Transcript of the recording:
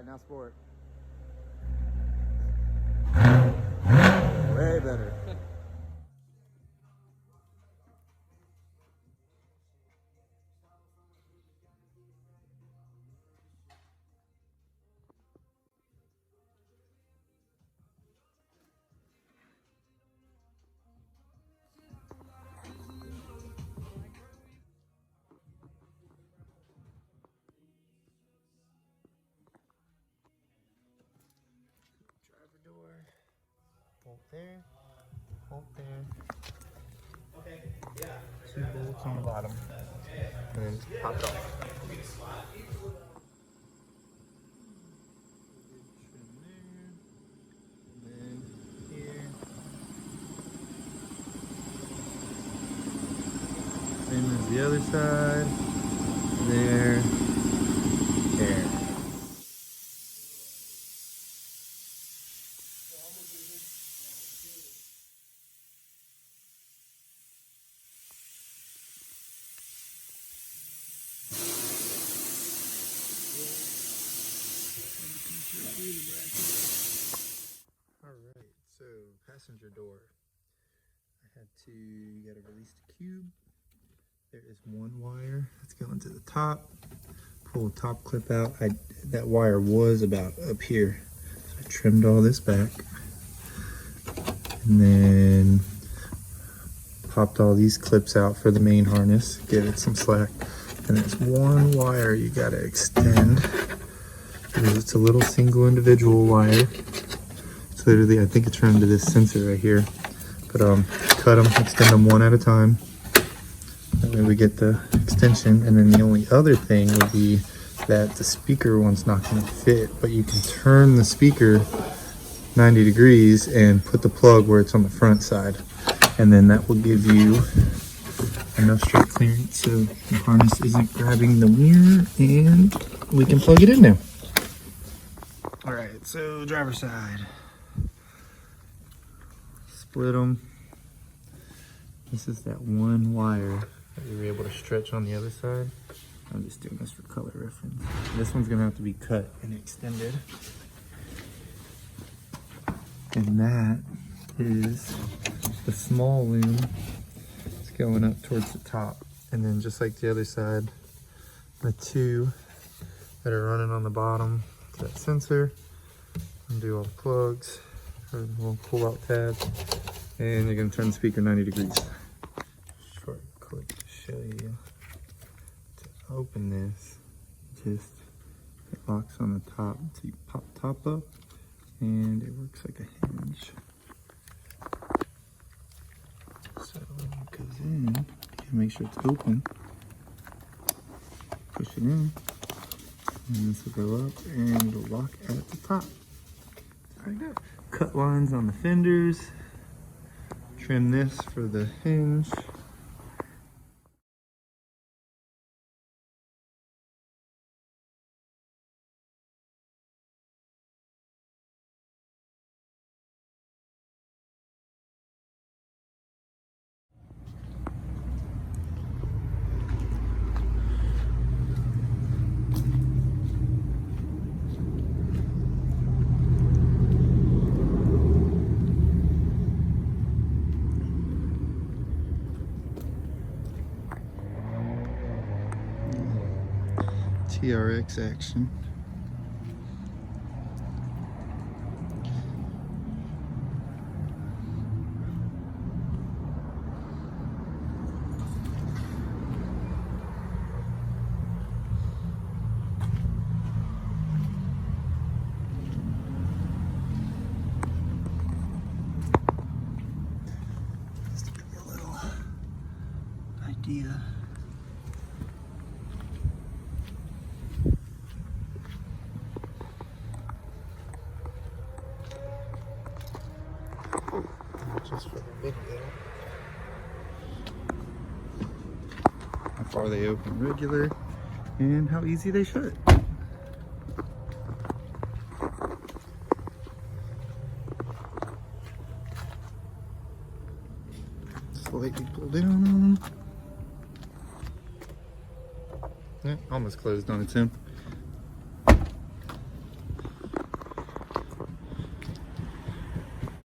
right, now sport. Way better. Bolt there, bolt there. Okay, yeah. 2 bolts on the bottom, and then just pop it off. Trim there, and then here. Same as the other side. There, there. Alright, so passenger door. You gotta release the cube. There is 1 wire that's going to the top. Pull the top clip out. That wire was about up here. So I trimmed all this back. And then popped all these clips out for the main harness. Give it some slack. And there's 1 wire you gotta extend. It's a little single individual wire. It's literally, I think it's run to this sensor right here. But cut them, extend them 1 at a time. That way we get the extension. And then the only other thing would be that the speaker one's not going to fit, but you can turn the speaker 90 degrees and put the plug where it's on the front side. And then that will give you enough straight clearance so the harness isn't grabbing the mirror, and we can plug it in now. All right, so driver's side. Split them. This is that 1 wire that we were able to stretch on the other side. I'm just doing this for color reference. This one's gonna have to be cut and extended. And that is the small loom. It's going up towards the top. And then just like the other side, the 2 that are running on the bottom to that sensor. Undo all the plugs, or the little pull out tabs, and you're gonna turn the speaker 90 degrees. Short clip to show you. To open this, just it locks on the top, so you pop top up, and it works like a hinge. So when it goes in, you can make sure it's open. Push it in, and this will go up, and it'll lock at the top. Like that. Cut lines on the fenders. Trim this for the hinge. TRX action. Just to give you a little idea. Just for the video, how far they open regular and how easy they shut. Slightly pull down. Yeah, almost closed on its own.